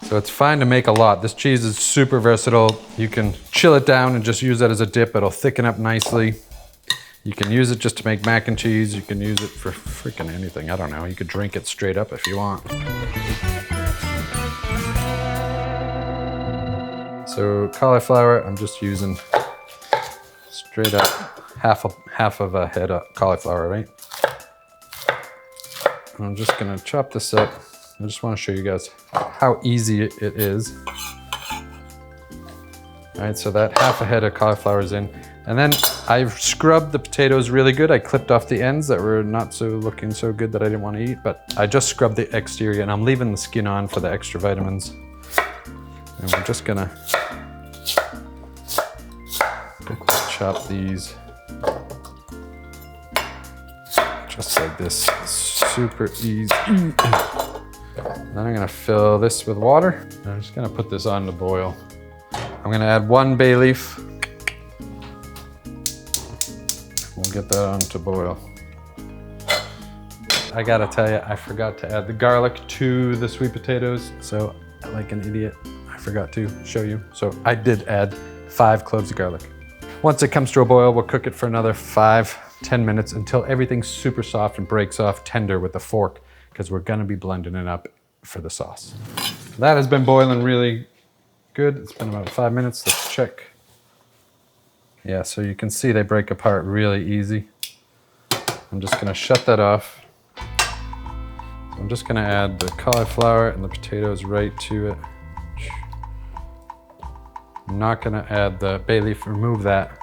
So it's fine to make a lot. This cheese is super versatile. You can chill it down and just use that as a dip. It'll thicken up nicely. You can use it just to make mac and cheese. You can use it for freaking anything. I don't know. You could drink it straight up if you want. So cauliflower, I'm just using straight up half of a head of cauliflower, right? I'm just gonna chop this up. I just wanna show you guys how easy it is. All right, so that half a head of cauliflower is in. And then I've scrubbed the potatoes really good. I clipped off the ends that were not looking so good that I didn't want to eat, but I just scrubbed the exterior and I'm leaving the skin on for the extra vitamins. And we're just gonna chop these just like this, super easy. Then I'm gonna fill this with water. I'm just gonna put this on to boil. I'm gonna add 1 bay leaf. We'll get that on to boil. I gotta tell you, I forgot to add the garlic to the sweet potatoes. So like an idiot, I forgot to show you. So I did add 5 cloves of garlic. Once it comes to a boil, we'll cook it for another 5-10 minutes until everything's super soft and breaks off tender with the fork, because we're gonna be blending it up for the sauce. That has been boiling really good. It's been about 5 minutes. Let's check. Yeah, so you can see they break apart really easy. I'm just gonna shut that off. So I'm just gonna add the cauliflower and the potatoes right to it. I'm not gonna add the bay leaf, remove that.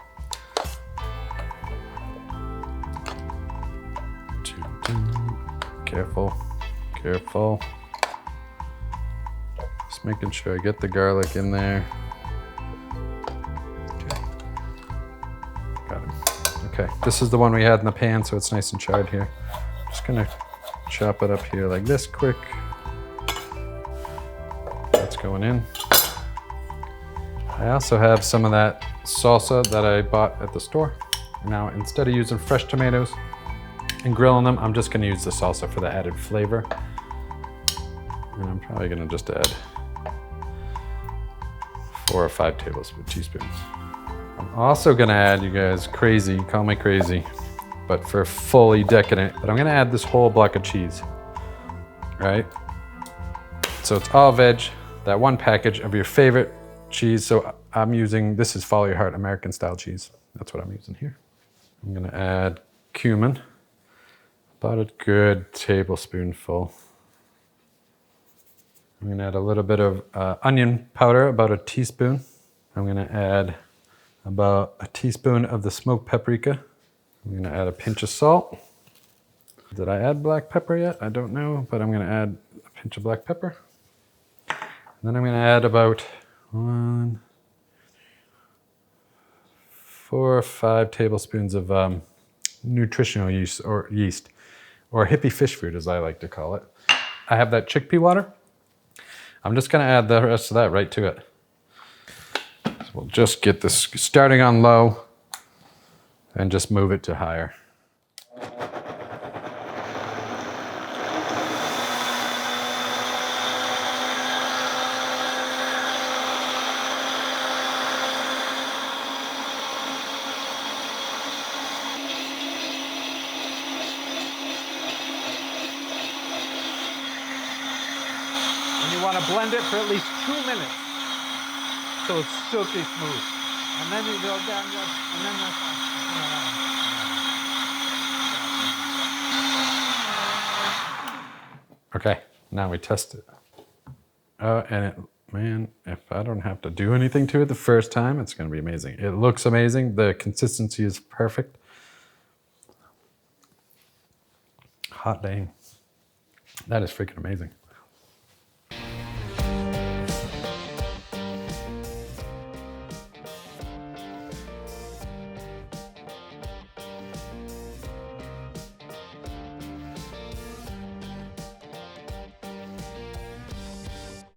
Careful, careful. Just making sure I get the garlic in there. Okay, this is the one we had in the pan, so it's nice and charred here. Just gonna chop it up here like this quick. That's going in. I also have some of that salsa that I bought at the store. Now, instead of using fresh tomatoes and grilling them, I'm just gonna use the salsa for the added flavor. And I'm probably gonna just add 4 or 5 teaspoons. I'm also gonna add, you guys, crazy, call me crazy, but for fully decadent, but I'm gonna add this whole block of cheese, right? So it's all veg, that one package of your favorite cheese. So I'm using, this is Follow Your Heart American style cheese. That's what I'm using here. I'm gonna add cumin, about a good tablespoonful. I'm gonna add a little bit of onion powder, about a teaspoon. I'm gonna add about a teaspoon of the smoked paprika. I'm gonna add a pinch of salt. Did I add black pepper yet? I don't know, but I'm gonna add a pinch of black pepper. And then I'm gonna add about 4 or 5 tablespoons of nutritional yeast, or hippie fish food, as I like to call it. I have that chickpea water. I'm just gonna add the rest of that right to it. We'll just get this starting on low and just move it to higher. And you want to blend it for at least 2 minutes. So it's silky smooth. And then you go down, and then okay, now we test it. And it, man, if I don't have to do anything to it the first time, it's gonna be amazing. It looks amazing. The consistency is perfect. Hot dang. That is freaking amazing.